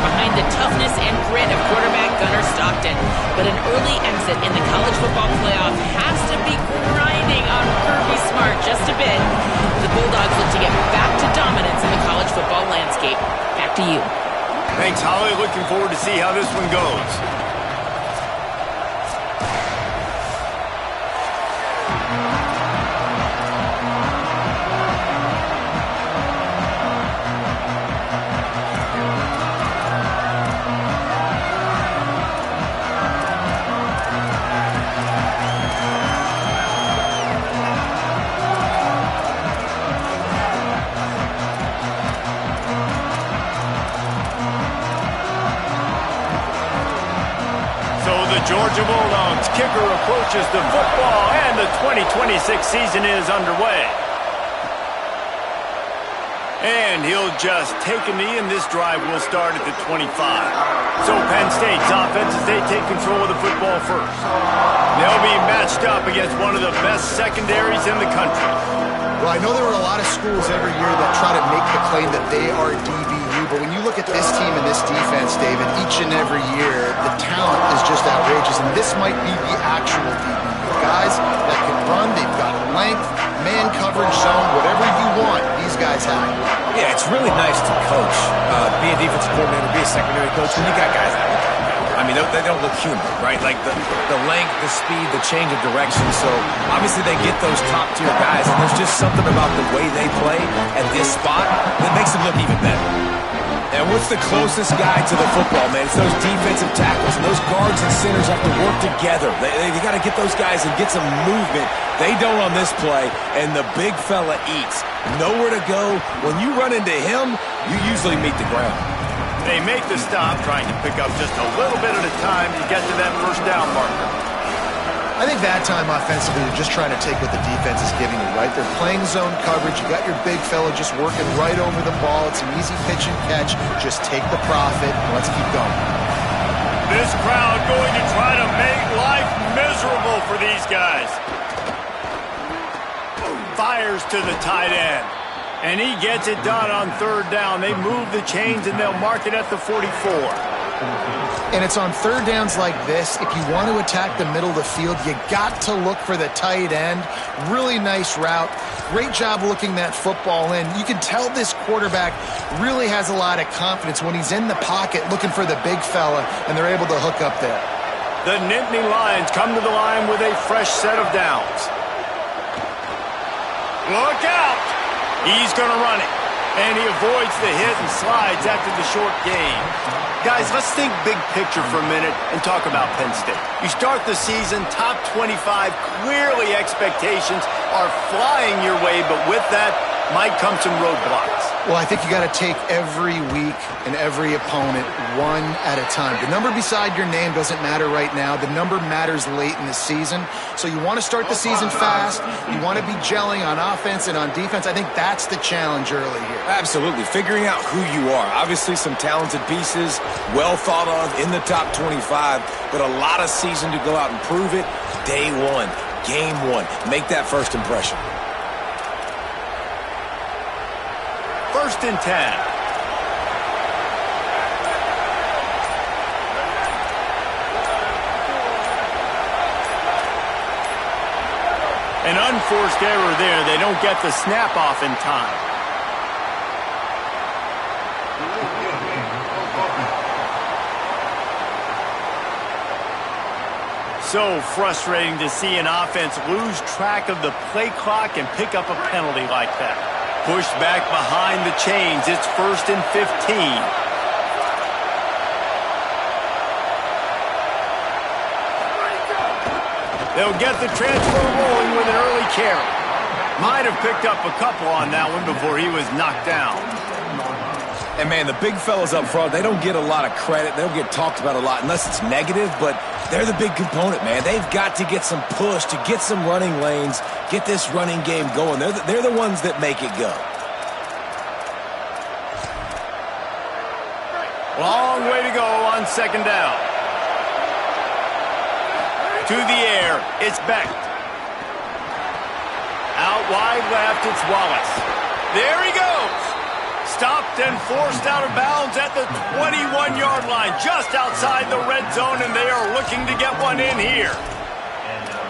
behind the toughness and grit of quarterback Gunnar Stockton. But an early exit in the college football playoff has to be grinding on Kirby Smart just a bit. The Bulldogs look to get back to dominance in the college football landscape. Back to you. Thanks, Holly. Looking forward to see how this one goes. Georgia Bulldogs kicker approaches the football, and the 2026 season is underway. And he'll just take a knee, and this drive will start at the 25. So Penn State's offense as they take control of the football first. They'll be matched up against one of the best secondaries in the country. Well, I know there are a lot of schools every year that try to make the claim that they are DBU, but when you look at this team and this defense, David, each and every year, the talent is just outrageous, and this might be the actual DBU. Guys that can run, they've got length, man coverage zone, whatever you want, these guys have. Yeah, it's really nice to coach, be a defensive coordinator, be a secondary coach, and you got guys that look like that. I mean, they don't look human, right? Like the length, the speed, the change of direction. So obviously they get those top-tier guys, and there's just something about the way they play at this spot that makes them look even better. And what's the closest guy to the football, man? It's those defensive tackles, and those guards and centers have to work together. They got to get those guys and get some movement. They don't on this play, and the big fella eats. Nowhere to go. When you run into him, you usually meet the ground. They make the stop, trying to pick up just a little bit at a time to get to that first down marker. I think that time offensively, they're just trying to take what the defense is giving you, right? They're playing zone coverage. You got your big fella just working right over the ball. It's an easy pitch and catch. Just take the profit, and let's keep going. This crowd going to try to make life miserable for these guys. Fires to the tight end. And he gets it done on third down. They move the chains, and they'll mark it at the 44. And it's on third downs like this. If you want to attack the middle of the field, you got to look for the tight end. Really nice route. Great job looking that football in. You can tell this quarterback really has a lot of confidence when he's in the pocket looking for the big fella, and they're able to hook up there. The Nittany Lions come to the line with a fresh set of downs. Look out! He's going to run it, and he avoids the hit and slides after the short gain. Guys, let's think big picture for a minute and talk about Penn State. You start the season, top 25, clearly expectations are flying your way, but with that might come some roadblocks. Well, I think you got to take every week and every opponent one at a time. The number beside your name doesn't matter right now. The number matters late in the season. So you want to start the season fast. You want to be gelling on offense and on defense. I think that's the challenge early here. Absolutely. Figuring out who you are. Obviously some talented pieces, well thought of in the top 25, but a lot of season to go out and prove it. Day one, game one. Make that first impression. First and 10. An unforced error there. They don't get the snap off in time. So frustrating to see an offense lose track of the play clock and pick up a penalty like that. Pushed back behind the chains. It's first and 15. They'll get the transfer rolling with an early carry. Might have picked up a couple on that one before he was knocked down. And, man, the big fellas up front, they don't get a lot of credit. They don't get talked about a lot unless it's negative, but they're the big component, man. They've got to get some push, to get some running lanes, get this running game going. They're the ones that make it go. Long way to go on second down. To the air, it's Beck. Out wide left, it's Wallace. There he goes. Stopped and forced out of bounds at the 21-yard line, just outside the red zone, and they are looking to get one in here.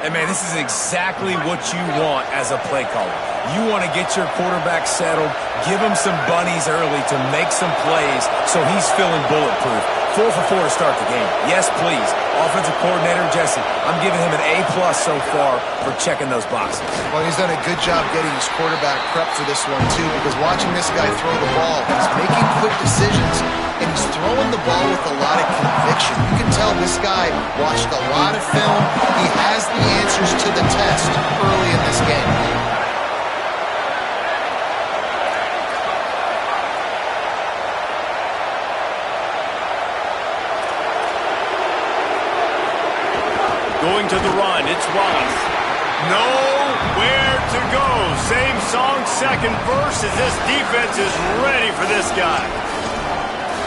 Hey, man, this is exactly what you want as a play caller. You want to get your quarterback settled, give him some bunnies early to make some plays so he's feeling bulletproof. 4 for 4 to start the game. Yes, please. Offensive coordinator Jesse, I'm giving him an A+ so far for checking those boxes. Well, he's done a good job getting his quarterback prepped for this one, too, because watching this guy throw the ball, he's making quick decisions, and he's throwing the ball with a lot of conviction. You can tell this guy watched a lot of film. He has the answers to the test early in this game. Going to the run, it's Wallace. Nowhere to go. Same song, second verse, as this defense is ready for this guy.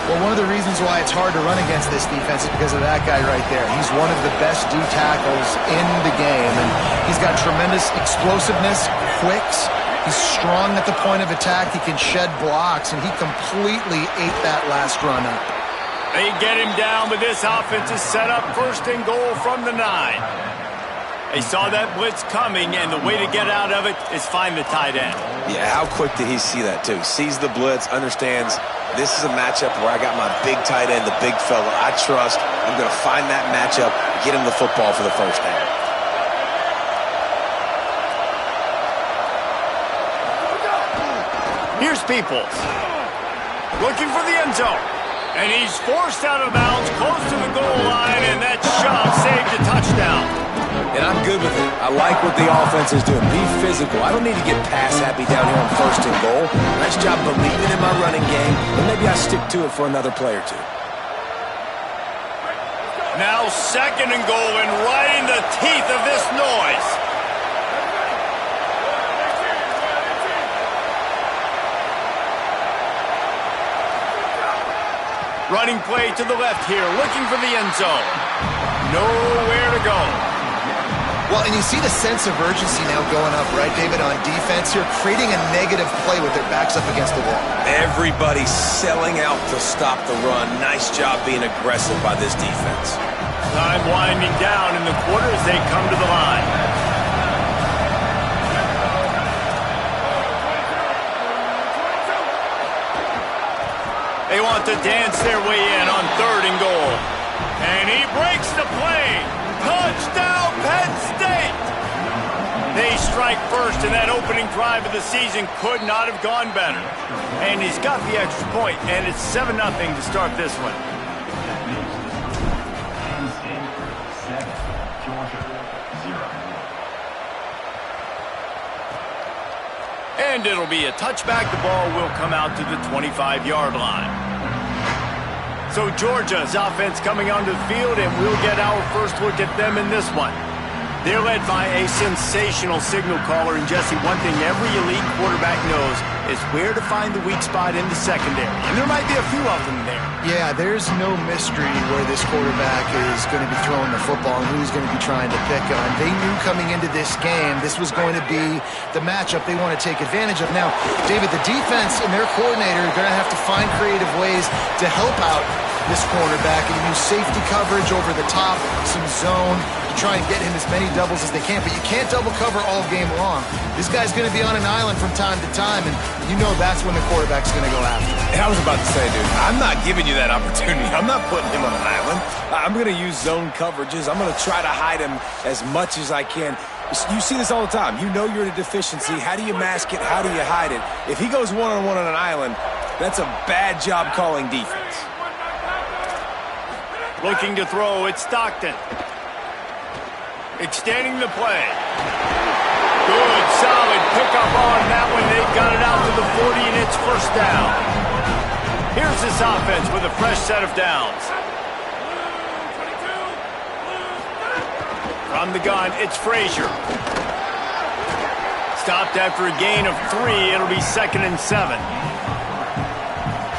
Well, one of the reasons why it's hard to run against this defense is because of that guy right there. He's one of the best D tackles in the game, and he's got tremendous explosiveness, quicks. He's strong at the point of attack. He can shed blocks, and he completely ate that last run up. They get him down, but this offense is set up first and goal from the 9. They saw that blitz coming, and the way to get out of it is find the tight end. Yeah, how quick did he see that, too? Sees the blitz, understands this is a matchup where I got my big tight end, the big fella I trust. I'm going to find that matchup, get him the football for the first down. Here's Peoples. Looking for the end zone. And he's forced out of bounds close to the goal line, and that shove saved a touchdown. And I'm good with it. I like what the offense is doing. Be physical. I don't need to get pass happy down here on first and goal. Nice job believing in my running game, and maybe I stick to it for another play or two. Now second and goal, and right in the teeth of this noise. Running play to the left here, looking for the end zone. Nowhere to go. Well, and you see the sense of urgency now going up, right, David, on defense here, creating a negative play with their backs up against the wall. Everybody's selling out to stop the run. Nice job being aggressive by this defense. Time winding down in the quarter as they come to the line. They want to dance their way in on third and goal. And he breaks the play. Touchdown, Penn State! They strike first, and that opening drive of the season could not have gone better. And he's got the extra point, and it's 7-0 to start this one. Penn State 7, Georgia 0. And it'll be a touchback. The ball will come out to the 25-yard line. So Georgia's offense coming onto the field, and we'll get our first look at them in this one. They're led by a sensational signal caller, and Jesse, one thing every elite quarterback knows is where to find the weak spot in the secondary. And there might be a few of them there. Yeah, there's no mystery where this quarterback is going to be throwing the football and who he's going to be trying to pick on. They knew coming into this game this was going to be the matchup they want to take advantage of. Now, David, the defense and their coordinator are going to have to find creative ways to help out this cornerback and use safety coverage over the top, some zone, to try and get him as many doubles as they can. But you can't double cover all game long. This guy's going to be on an island from time to time, and you know that's when the quarterback's going to go after him. And I was about to say, dude, I'm not giving you that opportunity. I'm not putting him on an island. I'm going to use zone coverages. I'm going to try to hide him as much as I can. You see this all the time. You know you're in a deficiency. How do you mask it? How do you hide it? If he goes one-on-one on an island, that's a bad job calling defense. Looking to throw, it's Stockton. Extending the play. Good, solid pickup on that one. They've got it out to the 40, and it's first down. Here's this offense with a fresh set of downs. From the gun, it's Frazier. Stopped after a gain of 3. It'll be 2nd and 7.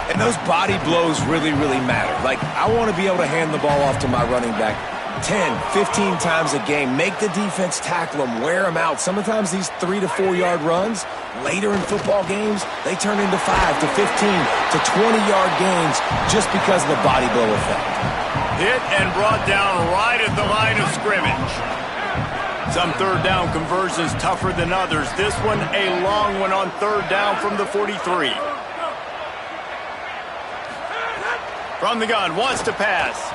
And those body blows really, really matter. Like, I want to be able to hand the ball off to my running back 10, 15 times a game. Make the defense tackle them, wear them out. Sometimes these 3 to 4 yard runs, later in football games, they turn into 5 to 15 to 20-yard gains just because of the body blow effect. Hit and brought down right at the line of scrimmage. Some third down conversions tougher than others. This one a long one on third down from the 43. From the gun, wants to pass.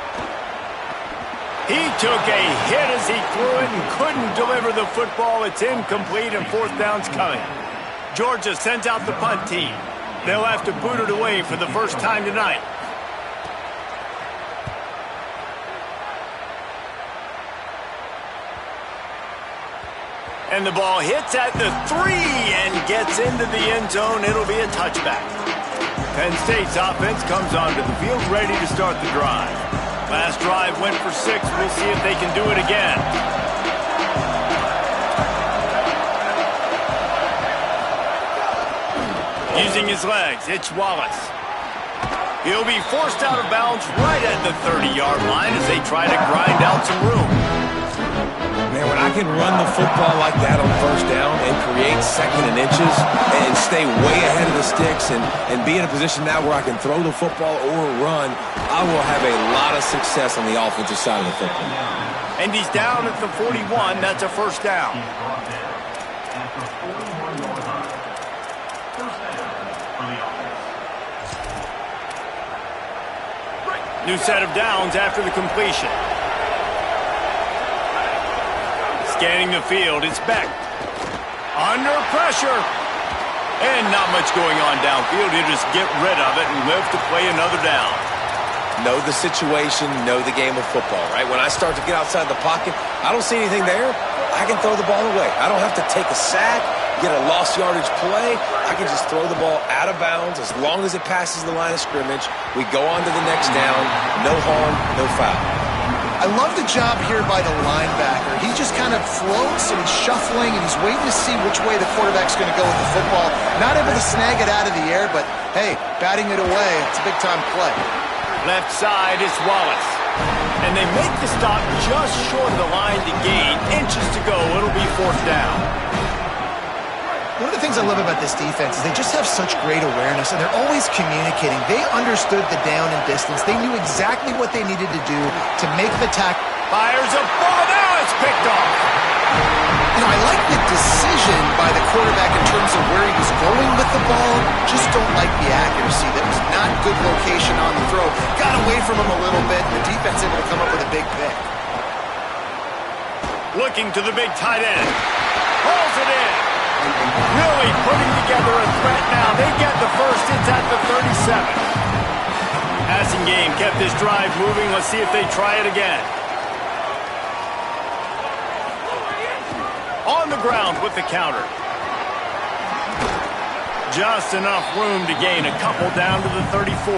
He took a hit as he threw it and couldn't deliver the football. It's incomplete and fourth down's coming. Georgia sends out the punt team. They'll have to boot it away for the first time tonight. And the ball hits at the 3 and gets into the end zone. It'll be a touchback. Penn State's offense comes onto the field ready to start the drive. Last drive went for 6. We'll see if they can do it again. Using his legs, it's Wallace. He'll be forced out of bounds right at the 30-yard line as they try to grind out some room. Man, when I can run the football like that on first down and create second and inches and stay way ahead of the sticks and be in a position now where I can throw the football or run, I will have a lot of success on the offensive side of the football. And he's down at the 41. That's a first down. New set of downs after the completion. Scanning the field, it's Beck. Under pressure. And not much going on downfield. He'll just get rid of it and live to play another down. Know the situation, know the game of football, right? When I start to get outside the pocket, I don't see anything there, I can throw the ball away. I don't have to take a sack, get a lost yardage play. I can just throw the ball out of bounds as long as it passes the line of scrimmage. We go on to the next down. No harm, no foul. I love the job here by the linebacker. He just kind of floats and he's shuffling and he's waiting to see which way the quarterback's going to go with the football. Not able to snag it out of the air, but hey, batting it away, it's a big-time play. Left side, it's Wallace. And they make the stop just short of the line to gain. Inches to go, it'll be fourth down. One of the things I love about this defense is they just have such great awareness, and they're always communicating. They understood the down and distance. They knew exactly what they needed to do to make the tackle. Fires a ball, now it's picked off. You know, I like the decision by the quarterback in terms of where he was going with the ball. Just don't like the accuracy. That was not good location on the throw. Got away from him a little bit, and the defense able to come up with a big pick. Looking to the big tight end. Hauls it in. Really putting together a threat now. They get the first. It's at the 37. Passing game kept this drive moving. Let's see if they try it again. On the ground with the counter. Just enough room to gain a couple down to the 34.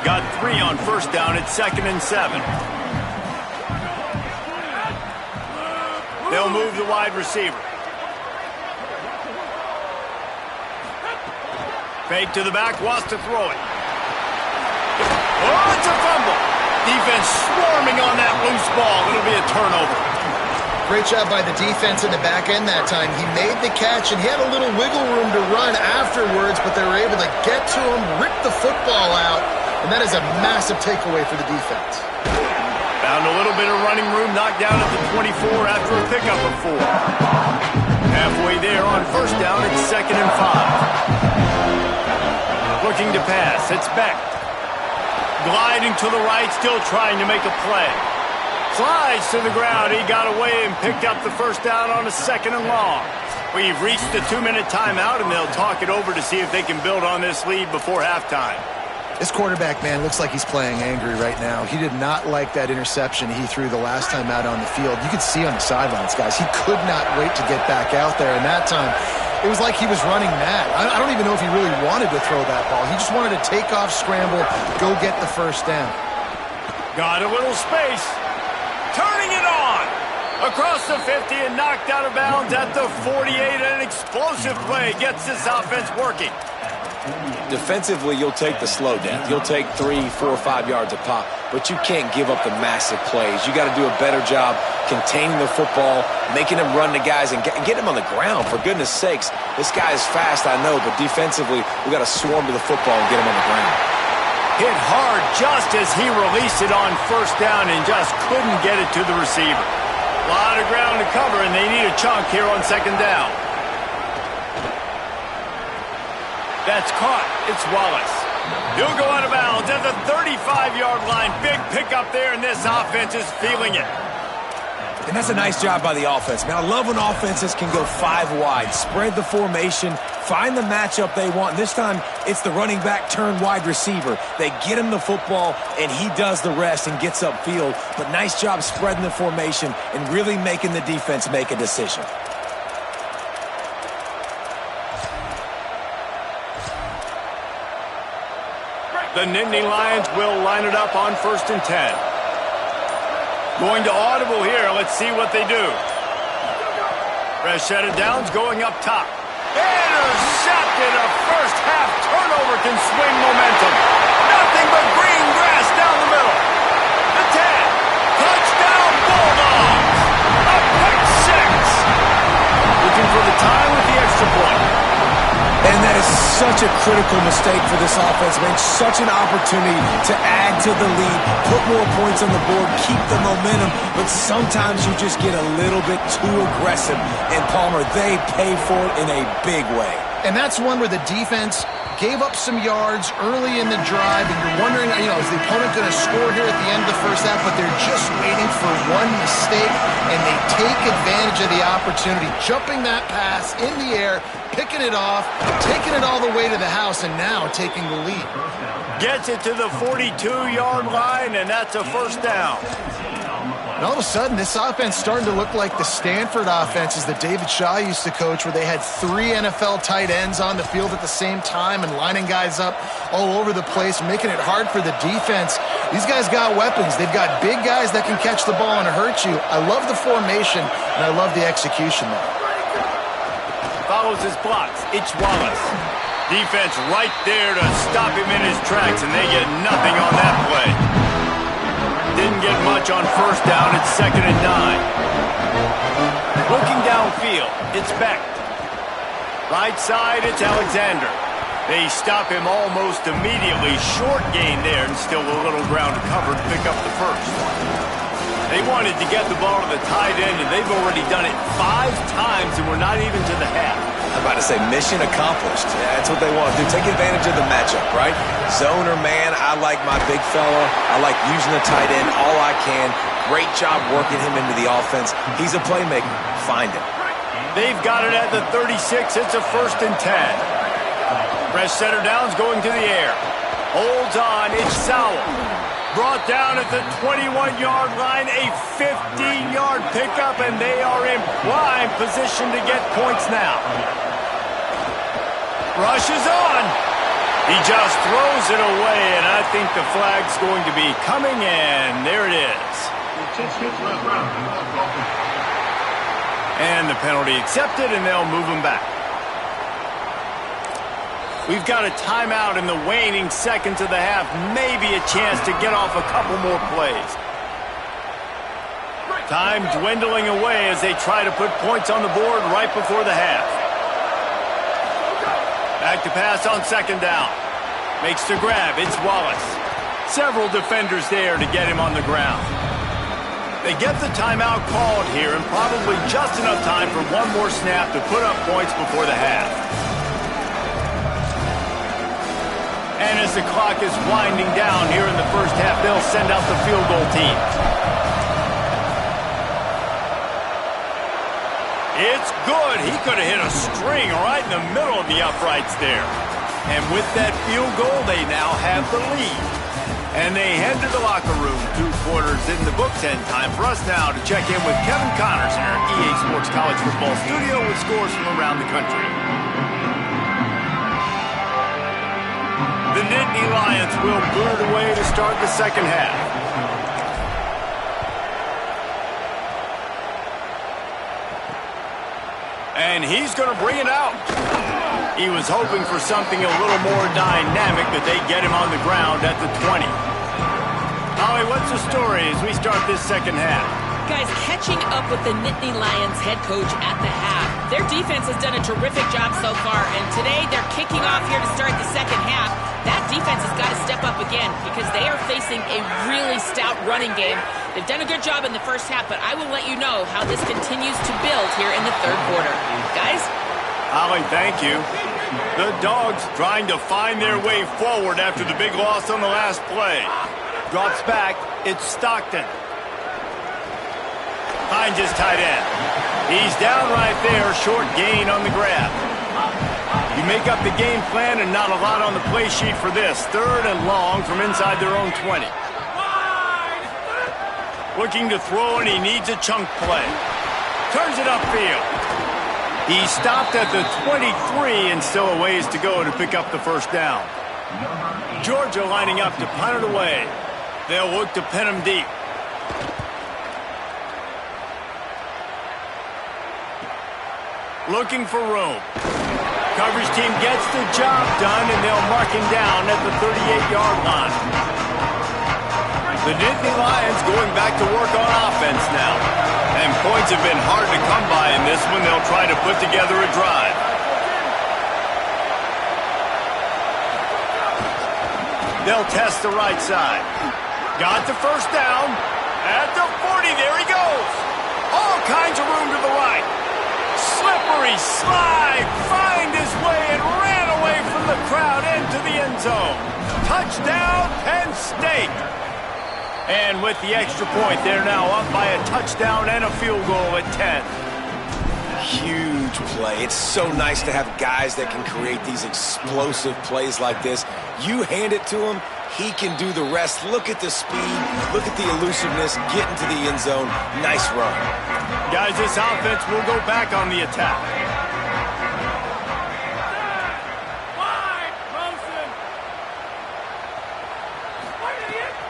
Got 3 on first down at 2nd and 7. They'll move the wide receiver. Fake to the back, wants to throw it. Oh, it's a fumble. Defense swarming on that loose ball. It'll be a turnover. Great job by the defense in the back end that time. He made the catch, and he had a little wiggle room to run afterwards, but they were able to get to him, rip the football out, and that is a massive takeaway for the defense. Found a little bit of running room, knocked down at the 24 after a pickup of 4. Halfway there on first down, it's 2nd and 5. Looking to pass, it's Beck. Gliding to the right, still trying to make a play. Slides to the ground, he got away and picked up the first down on a 2nd and long. We've reached the 2-minute timeout, and they'll talk it over to see if they can build on this lead before halftime. This quarterback, man, looks like he's playing angry right now. He did not like that interception he threw the last time out on the field. You could see on the sidelines, guys, he could not wait to get back out there, and that time it was like he was running mad. I don't even know if he really wanted to throw that ball. He just wanted to take off, scramble, go get the first down. Got a little space. Turning it on. Across the 50 and knocked out of bounds at the 48. An explosive play gets this offense working. Defensively, you'll take the slow down. You'll take 3, 4, 5 yards a pop. but you can't give up the massive plays. You got to do a better job containing the football, making him run to guys, and get him on the ground. For goodness sakes, this guy is fast, I know, but defensively, we got to swarm to the football and get him on the ground. Hit hard just as he released it on first down and just couldn't get it to the receiver. A lot of ground to cover, and they need a chunk here on second down. That's caught. It's Wallace. He'll go out of bounds at the 35-yard line. Big pickup there, and this offense is feeling it. And that's a nice job by the offense. Man, I love when offenses can go 5 wide, spread the formation, find the matchup they want. And this time, it's the running back turned wide receiver. They get him the football, and he does the rest and gets upfield. But nice job spreading the formation and really making the defense make a decision. The Nittany Lions will line it up on 1st and 10. Going to audible here. Let's see what they do. Fresh set of downs going up top. Intercepted. A first half turnover can swing momentum. Nothing but green grass down the middle. The 10. Touchdown Bulldogs. A pick six. Looking for the tie with the extra point. And that is such a critical mistake for this offense, man. Such an opportunity to add to the lead, put more points on the board, keep the momentum, but sometimes you just get a little bit too aggressive. And Palmer, they pay for it in a big way. And that's one where the defense gave up some yards early in the drive, and you're wondering, is the opponent going to score here at the end of the first half? But they're just waiting for one mistake, and they take advantage of the opportunity, jumping that pass in the air, picking it off, taking it all the way to the house, and now taking the lead. Gets it to the 42-yard line, and that's a first down. And all of a sudden, this offense starting to look like the Stanford offenses that David Shaw used to coach, where they had 3 NFL tight ends on the field at the same time and lining guys up all over the place, making it hard for the defense. These guys got weapons. They've got big guys that can catch the ball and hurt you. I love the formation, and I love the execution there. Follows his blocks. It's Wallace. Defense right there to stop him in his tracks, and they get nothing on that play. Didn't get much on first down. It's 2nd and 9. Looking downfield, it's Beck. Right side, it's Alexander. They stop him almost immediately. Short gain there, and still a little ground to cover to pick up the first. They wanted to get the ball to the tight end, and they've already done it 5 times, and we're not even to the half. I'm about to say mission accomplished. Yeah, that's what they want to do. Take advantage of the matchup, right? Zone or man, I like my big fella. I like using the tight end all I can. Great job working him into the offense. He's a playmaker. Find him. They've got it at the 36. It's a 1st and 10. Fresh center downs going to the air. Holds on. It's Sowell. Brought down at the 21-yard line. A 15-yard pickup, and they are in prime position to get points now. Rushes on. He just throws it away, and I think the flag's going to be coming in. There it is. And the penalty accepted, and they'll move him back. We've got a timeout in the waning seconds of the half. Maybe a chance to get off a couple more plays. Time dwindling away as they try to put points on the board right before the half. Back to pass on 2nd down. Makes the grab. It's Wallace. Several defenders there to get him on the ground. They get the timeout called here, and probably just enough time for one more snap to put up points before the half. And as the clock is winding down here in the first half, they'll send out the field goal team. It's good. He could have hit a string right in the middle of the uprights there. And with that field goal, they now have the lead. And they head to the locker room. 2 quarters in the books, and time for us now to check in with Kevin Connors in our EA Sports College Football studio with scores from around the country. The Nittany Lions will boot it away to start the second half. And he's going to bring it out. He was hoping for something a little more dynamic, but they get him on the ground at the 20. A Allie, what's the story as we start this second half? Guys, catching up with the Nittany Lions head coach at the half. Their defense has done a terrific job so far, and today they're kicking off here to start the second half. That defense has got to step up again because they are facing a really stout running game. They've done a good job in the first half, but I will let you know how this continues to build here in the third quarter. Guys? Ollie, thank you. The Dogs trying to find their way forward after the big loss on the last play. Drops back. It's Stockton. Finds his tight end. He's down right there, short gain on the grab. You make up the game plan and not a lot on the play sheet for this. Third and long from inside their own 20. Looking to throw, and he needs a chunk play. Turns it upfield. He stopped at the 23 and still a ways to go to pick up the first down. Georgia lining up to punt it away. They'll look to pin him deep. Looking for room. Coverage team gets the job done, and they'll mark him down at the 38-yard line. The Nittany Lions going back to work on offense now. And points have been hard to come by in this one. They'll try to put together a drive. They'll test the right side. Got the first down. At the 40, there he goes. All kinds of room to the right. Slippery slide, find his way and ran away from the crowd into the end zone. Touchdown, Penn State. And with the extra point, they're now up by a touchdown and a field goal at 10. Huge play. It's so nice to have guys that can create these explosive plays like this. You hand it to him, he can do the rest. Look at the speed, look at the elusiveness, get into the end zone. Nice run. Guys, this offense will go back on the attack.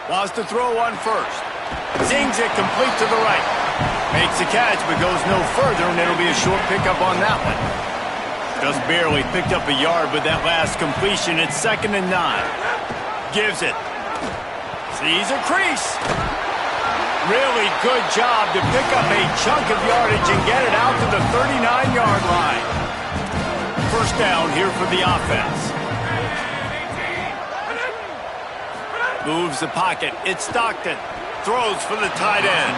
Wants to throw one first. Zings it complete to the right. Makes the catch, but goes no further, and it'll be a short pickup on that one. Just barely picked up a yard with that last completion. It's 2nd and 9. Gives it. Sees a crease. Really good job to pick up a chunk of yardage and get it out to the 39-yard line. First down here for the offense. Moves the pocket. It's Stockton. Throws for the tight end.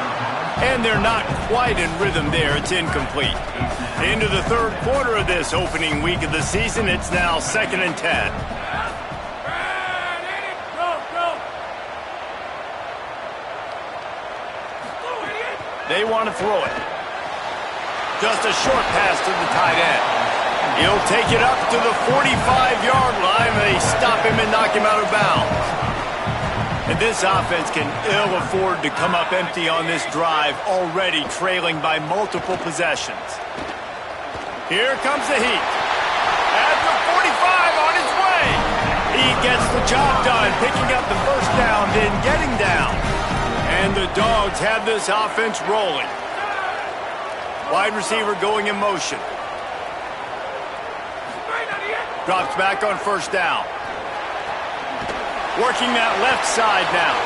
And they're not quite in rhythm there. It's incomplete. Into the third quarter of this opening week of the season. It's now 2nd and 10. They want to throw it. Just a short pass to the tight end. He'll take it up to the 45-yard line. They stop him and knock him out of bounds. And this offense can ill afford to come up empty on this drive, already trailing by multiple possessions. Here comes the heat. At the 45 on his way. He gets the job done, picking up the first down, then getting down. And the Dogs have this offense rolling. Wide receiver going in motion. Drops back on first down. Working that left side now.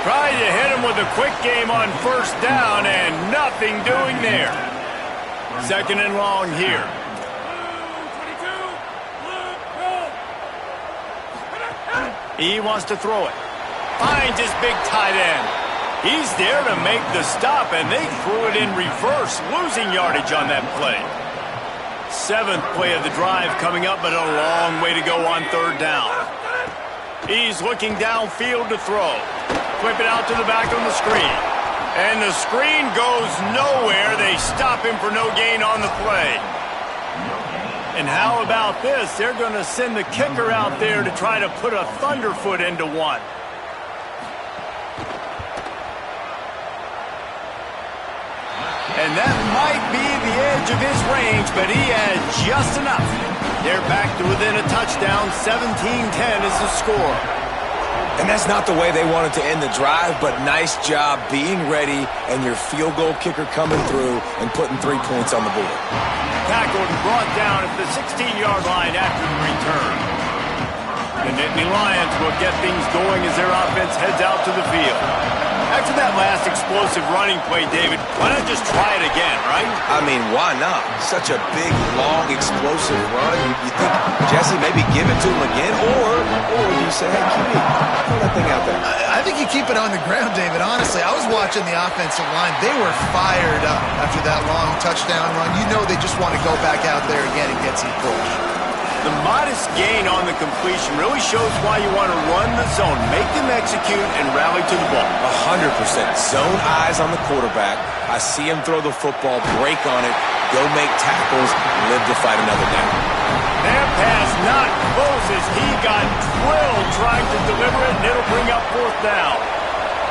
Trying to hit him with a quick game on first down, and nothing doing there. 2nd and long here. He wants to throw it. Finds his big tight end. He's there to make the stop, and they threw it in reverse, losing yardage on that play. 7th play of the drive coming up, but a long way to go on third down. He's looking downfield to throw. Flip it out to the back on the screen. And the screen goes nowhere. They stop him for no gain on the play. And how about this? They're going to send the kicker out there to try to put a thunderfoot into one. And that might be the edge of his range, but he had just enough. They're back to within a touchdown. 17-10 is the score. And that's not the way they wanted to end the drive, but nice job being ready and your field goal kicker coming through and putting 3 points on the board. Tackled and brought down at the 16-yard line after the return. The Nittany Lions will get things going as their offense heads out to the field. After that last explosive running play, David, why not just try it again, right? I mean, why not? Such a big, long, explosive run. You think, Jesse, maybe give it to him again? Or do you say, hey, QB, throw that thing out there? I think you keep it on the ground, David. Honestly, I was watching the offensive line. They were fired up after that long touchdown run. You know they just want to go back out there again and get some push. The modest gain on the completion really shows why you want to run the zone, make them execute, and rally to the ball. 100%. Zone eyes on the quarterback. I see him throw the football, break on it, go make tackles, live to fight another down. That pass not close as he got drilled trying to deliver it, and it'll bring up fourth down.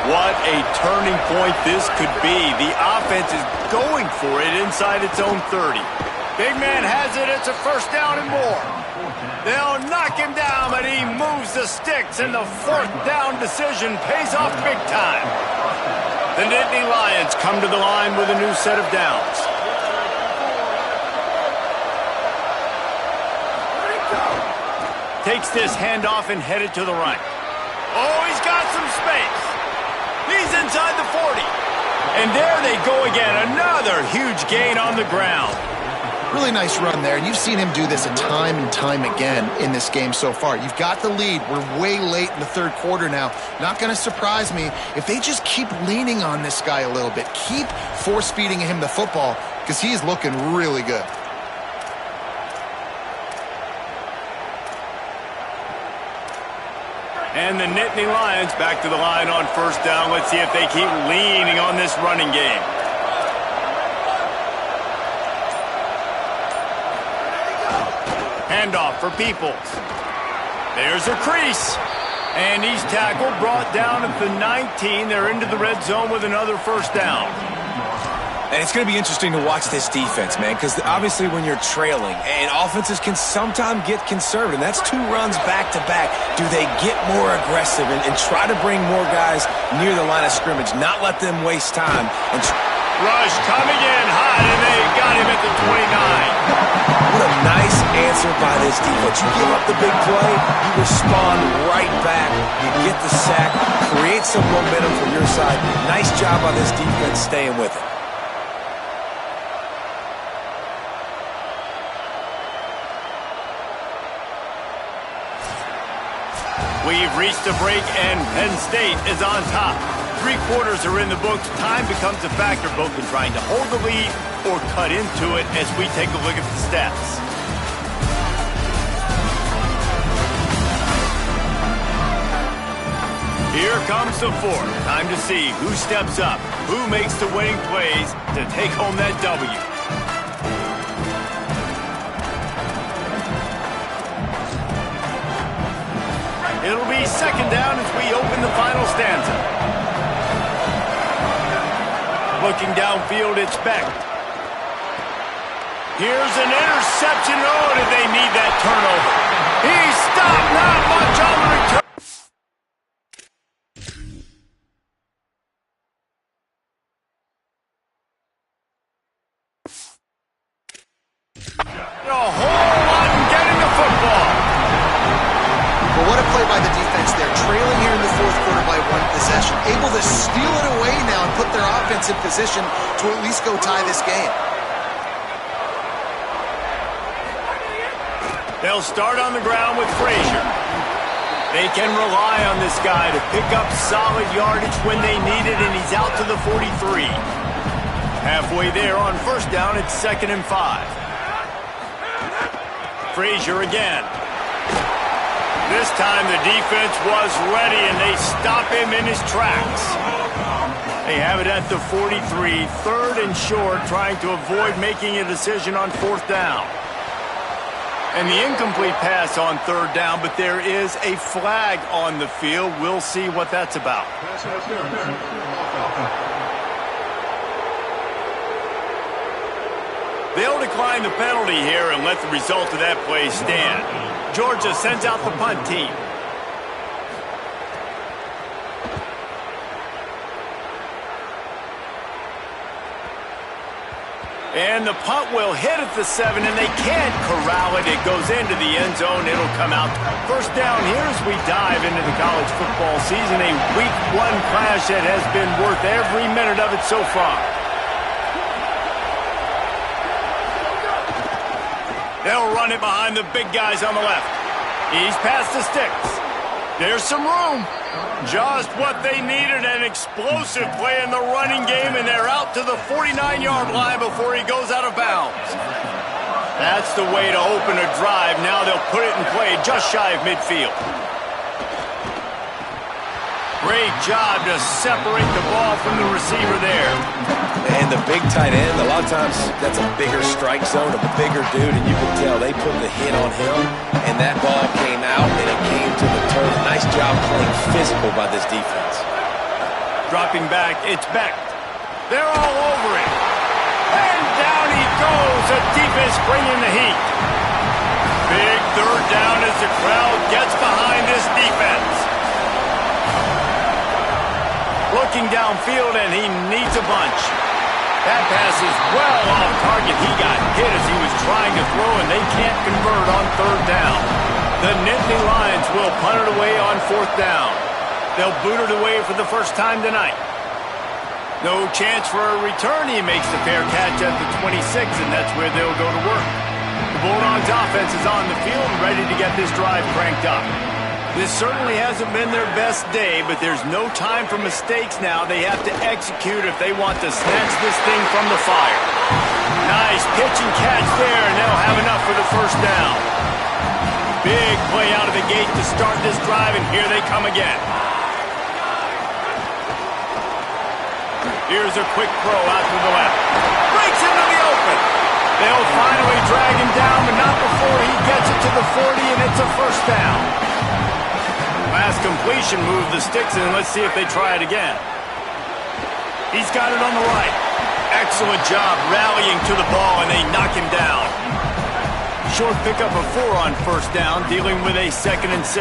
What a turning point this could be. The offense is going for it inside its own 30. Big man has it. It's a first down and more. They'll knock him down, but he moves the sticks, and the fourth down decision pays off big time. The Nittany Lions come to the line with a new set of downs. Takes this handoff and headed to the right. Oh, he's got some space. He's inside the 40. And there they go again. Another huge gain on the ground. Really nice run there, and you've seen him do this a time and time again in this game so far. You've got the lead. We're way late in the third quarter now. Not going to surprise me if they just keep leaning on this guy a little bit. Keep force-feeding him the football because he is looking really good. And the Nittany Lions back to the line on first down. Let's see if they keep leaning on this running game. Handoff for Peoples. There's a crease. And he's tackled, brought down at the 19. They're into the red zone with another first down. And it's going to be interesting to watch this defense, man, because obviously when you're trailing, and offenses can sometimes get conservative, and that's 2 runs back-to-back. Do they get more aggressive and try to bring more guys near the line of scrimmage, not let them waste time? And Rush coming in hot, and they got him at the 29. What a nice answer by this defense. You give up the big play, you respond right back, you get the sack, create some momentum from your side. Nice job by this defense staying with it. We've reached a break, and Penn State is on top. 3 quarters are in the books. Time becomes a factor, both in trying to hold the lead or cut into it as we take a look at the stats. Here comes the fourth. Time to see who steps up, who makes the winning plays to take home that W. It'll be second down as we open the final stanza. Looking downfield, it's Beck. Here's an interception. Oh, did they need that turnover? He stopped, not much on the return. A whole lot in getting the football. Well, what a play by the defense there. Trailing here in the fourth quarter by 1 possession. Able to steal it away now and put their offense in position to at least go tie this game. They'll start on the ground with Frazier. They can rely on this guy to pick up solid yardage when they need it, and he's out to the 43. Halfway there on first down, it's 2nd and 5. Frazier again. This time the defense was ready, and they stop him in his tracks. They have it at the 43, 3rd and short, trying to avoid making a decision on 4th down. And the incomplete pass on 3rd down, but there is a flag on the field. We'll see what that's about. They'll decline the penalty here and let the result of that play stand. Georgia sends out the punt team. And the punt will hit at the 7, and they can't corral it. It goes into the end zone. It'll come out. First down here as we dive into the college football season. A Week 1 clash that has been worth every minute of it so far. They'll run it behind the big guys on the left. He's past the sticks. There's some room. Just what they needed, an explosive play in the running game, and they're out to the 49-yard line before he goes out of bounds. That's the way to open a drive. Now they'll put it in play just shy of midfield. Great job to separate the ball from the receiver there. And the big tight end, a lot of times that's a bigger strike zone, a bigger dude, and you can tell they put the hit on him, and that ball came out, and it came to the turn. Nice job playing physical by this defense. Dropping back, it's Beck. They're all over it. And down he goes. The defense bringing the heat. Big third down as the crowd gets behind this defense. Looking downfield, and he needs a bunch. That pass is well off target. He got hit as he was trying to throw, and they can't convert on third down. The Nittany Lions will punt it away on fourth down. They'll boot it away for the first time tonight. No chance for a return. He makes the fair catch at the 26, and that's where they'll go to work. The Bulldogs offense is on the field, ready to get this drive cranked up. This certainly hasn't been their best day, but there's no time for mistakes now. They have to execute if they want to snatch this thing from the fire. Nice pitch and catch there, and they'll have enough for the first down. Big play out of the gate to start this drive, and here they come again. Here's a quick throw out to the left. Breaks into the open. They'll finally drag him down, but not before he gets it to the 40, and it's a first down. Last completion moved the sticks, and let's see if they try it again. He's got it on the right. Excellent job rallying to the ball, and they knock him down. Short pickup of 4 on first down, dealing with a 2nd and 6.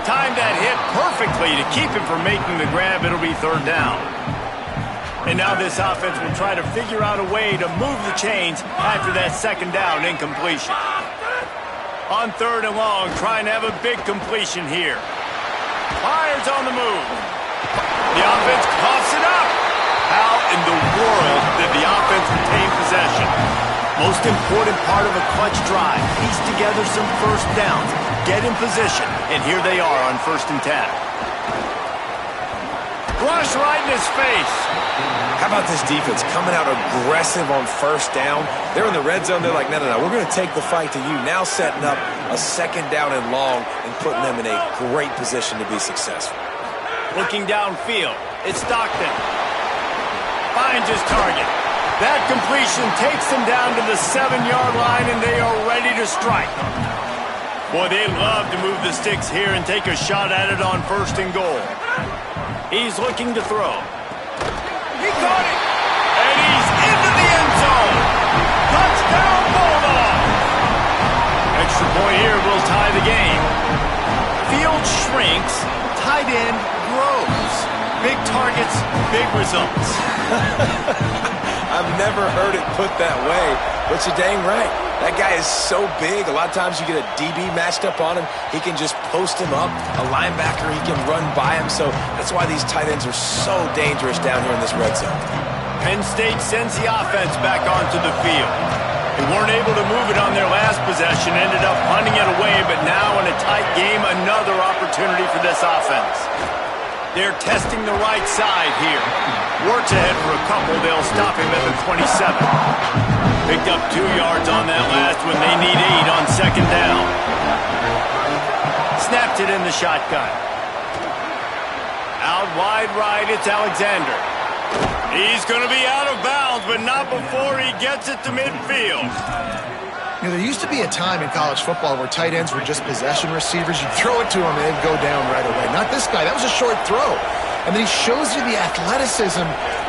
Timed that hit perfectly to keep him from making the grab. It'll be third down. And now this offense will try to figure out a way to move the chains after that second down incompletion. On third and long, trying to have a big completion here. Fires on the move. The offense coughs it up. How in the world did the offense retain possession? Most important part of a clutch drive. Piece together some first downs. Get in position. And here they are on 1st and 10. Rush right in his face. How about this defense coming out aggressive on first down? They're in the red zone. They're like, no, we're going to take the fight to you. Now setting up a 2nd down and long and putting them in a great position to be successful. Looking downfield, it's Stockton. Finds his target. That completion takes them down to the 7-yard line, and they are ready to strike. Boy, they love to move the sticks here and take a shot at it on 1st and goal. He's looking to throw. He caught it! And he's into the end zone! Touchdown, Bulldogs! Extra point here will tie the game. Field shrinks, tight end grows. Big targets, big results. I've never heard it put that way, but you're dang right. That guy is so big. A lot of times you get a DB matched up on him. He can just post him up. A linebacker, he can run by him. So that's why these tight ends are so dangerous down here in this red zone. Penn State sends the offense back onto the field. They weren't able to move it on their last possession, ended up punting it away, but now in a tight game, another opportunity for this offense. They're testing the right side here. Works ahead for a couple. They'll stop him at the 27. Picked up 2 yards on that last when they need 8 on 2nd down. Snapped it in the shotgun. Out wide right, it's Alexander. He's going to be out of bounds, but not before he gets it to midfield. You know, there used to be a time in college football where tight ends were just possession receivers. You'd throw it to him and they'd go down right away. Not this guy. That was a short throw. And then he shows you the athleticism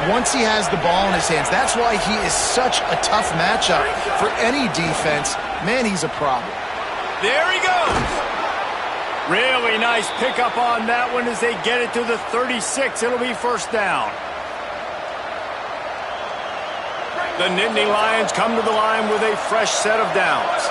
once he has the ball in his hands. That's why he is such a tough matchup for any defense. Man, he's a problem. There he goes. Really nice pickup on that one as they get it to the 36. It'll be first down. The Nittany Lions come to the line with a fresh set of downs.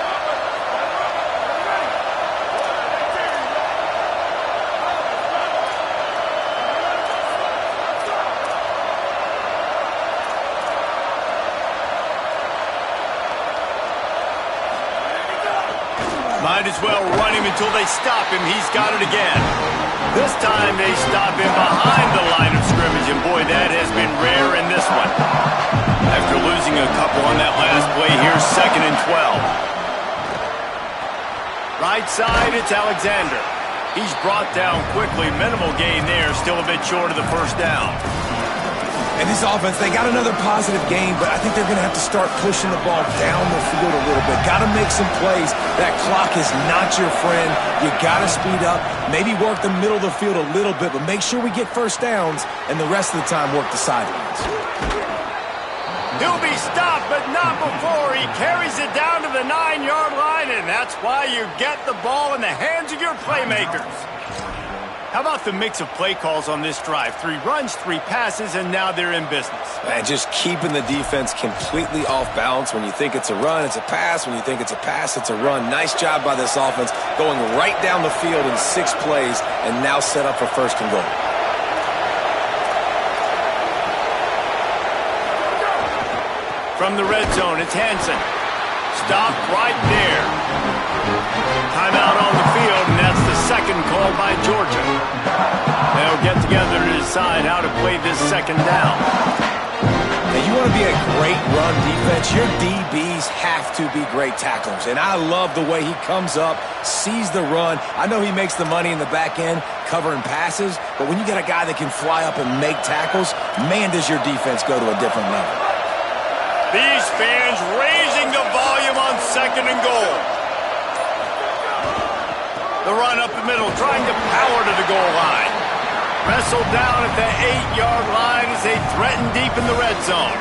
Might as well run him until they stop him. He's got it again. This time they stop him behind the line of scrimmage, and boy, that has been rare in this one. After losing a couple on that last play, here's 2nd and 12. Right side, it's Alexander. He's brought down quickly. Minimal gain there, still a bit short of the first down. And this offense, they got another positive game, but I think they're going to have to start pushing the ball down the field a little bit. Got to make some plays. That clock is not your friend. You got to speed up, maybe work the middle of the field a little bit, but make sure we get first downs, and the rest of the time work the sidelines. He'll be stopped, but not before. He carries it down to the 9-yard line, and that's why you get the ball in the hands of your playmakers. How about the mix of play calls on this drive? 3 runs, 3 passes, and now they're in business. And just keeping the defense completely off balance. When you think it's a run, it's a pass. When you think it's a pass, it's a run. Nice job by this offense, going right down the field in 6 plays, and now set up for first and goal. From the red zone, it's Hansen. Stopped right there. Timeout on the field, and that's the second called by Georgia. They'll get together to decide how to play this second down. Now, you want to be a great run defense, your DBs have to be great tacklers. And I love the way he comes up, sees the run. I know he makes the money in the back end covering passes, but when you get a guy that can fly up and make tackles, man, does your defense go to a different level. These fans raising the volume on 2nd and goal. The run up the middle, trying to power to the goal line. Wrestled down at the 8-yard line as they threaten deep in the red zone.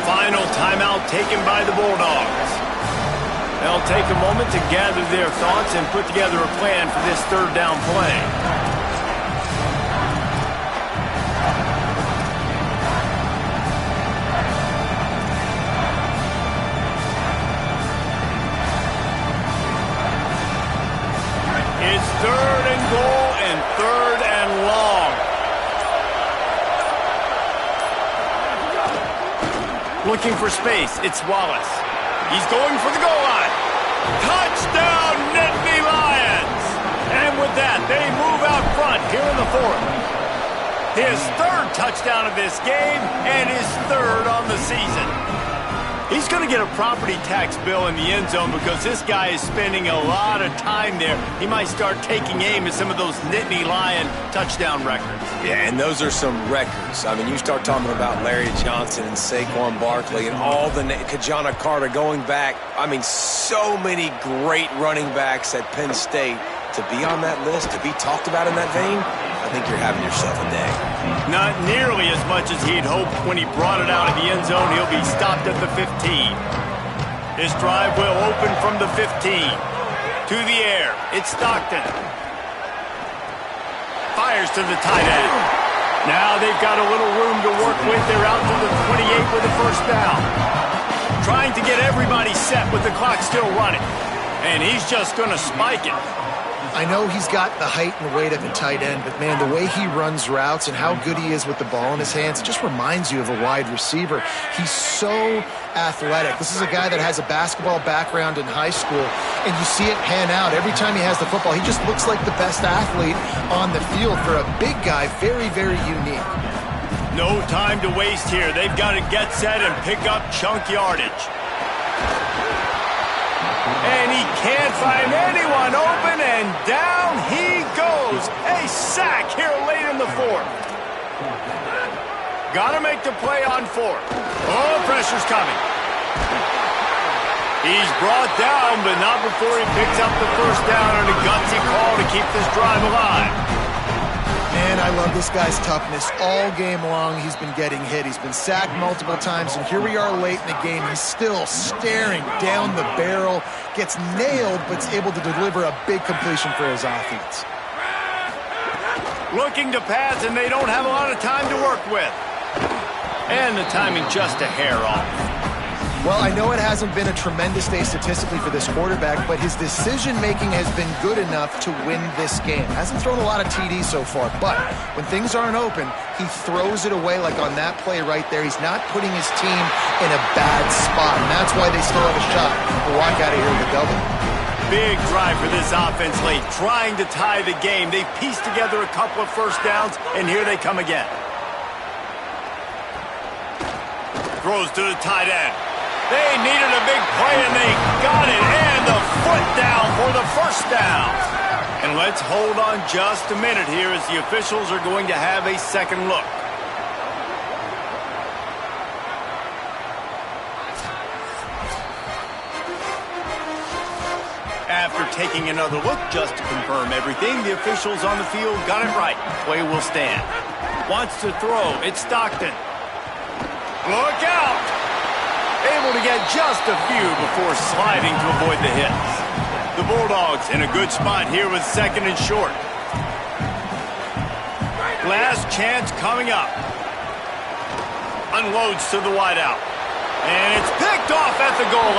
Final timeout taken by the Bulldogs. They'll take a moment to gather their thoughts and put together a plan for this 3rd down play. It's 3rd and goal and 3rd and long. Looking for space, it's Wallace. He's going for the goal line. Touchdown, Nittany Lions! And with that, they move out front here in the 4th. His 3rd touchdown of this game and his 3rd on the season. He's going to get a property tax bill in the end zone because this guy is spending a lot of time there. He might start taking aim at some of those Nittany Lion touchdown records. Yeah, and those are some records. I mean, you start talking about Larry Johnson and Saquon Barkley and all the Kajana Carter going back. I mean, so many great running backs at Penn State. To be on that list, to be talked about in that vein, I think you're having yourself a day. Not nearly as much as he'd hoped when he brought it out of the end zone. He'll be stopped at the 15. This drive will open from the 15. To the air, it's Stockton. Fires to the tight end. Now they've got a little room to work with. They're out to the 28 with the first down. Trying to get everybody set with the clock still running. And he's just going to spike it. I know he's got the height and weight of a tight end, but man, the way he runs routes and how good he is with the ball in his hands, it just reminds you of a wide receiver. He's so athletic. This is a guy that has a basketball background in high school, and you see it pan out. Every time he has the football, he just looks like the best athlete on the field. For a big guy, very, very unique. No time to waste here. They've got to get set and pick up chunk yardage. And he can't find anyone open, and down he goes. A sack here late in the 4th. Got to make the play on 4th. Oh, pressure's coming. He's brought down, but not before he picks up the first down on a gutsy call to keep this drive alive. Man, I love this guy's toughness. All game long, he's been getting hit. He's been sacked multiple times, and here we are late in the game. He's still staring down the barrel, gets nailed, but's able to deliver a big completion for his offense. Looking to pass, and they don't have a lot of time to work with. And the timing just a hair off. Well, I know it hasn't been a tremendous day statistically for this quarterback, but his decision-making has been good enough to win this game. Hasn't thrown a lot of TDs so far, but when things aren't open, he throws it away like on that play right there. He's not putting his team in a bad spot, and that's why they still have a shot to walk out of here with a double. Big drive for this offense late, trying to tie the game. They've pieced together a couple of first downs, and here they come again. Throws to the tight end. They needed a big play, and they got it. And the foot down for the first down. And let's hold on just a minute here as the officials are going to have a second look. After taking another look just to confirm everything, the officials on the field got it right. Play will stand. Wants to throw. It's Stockton. Look out! Able to get just a few before sliding to avoid the hits. The Bulldogs in a good spot here with second and short. Last chance coming up. Unloads to the wideout. And it's picked off at the goal line.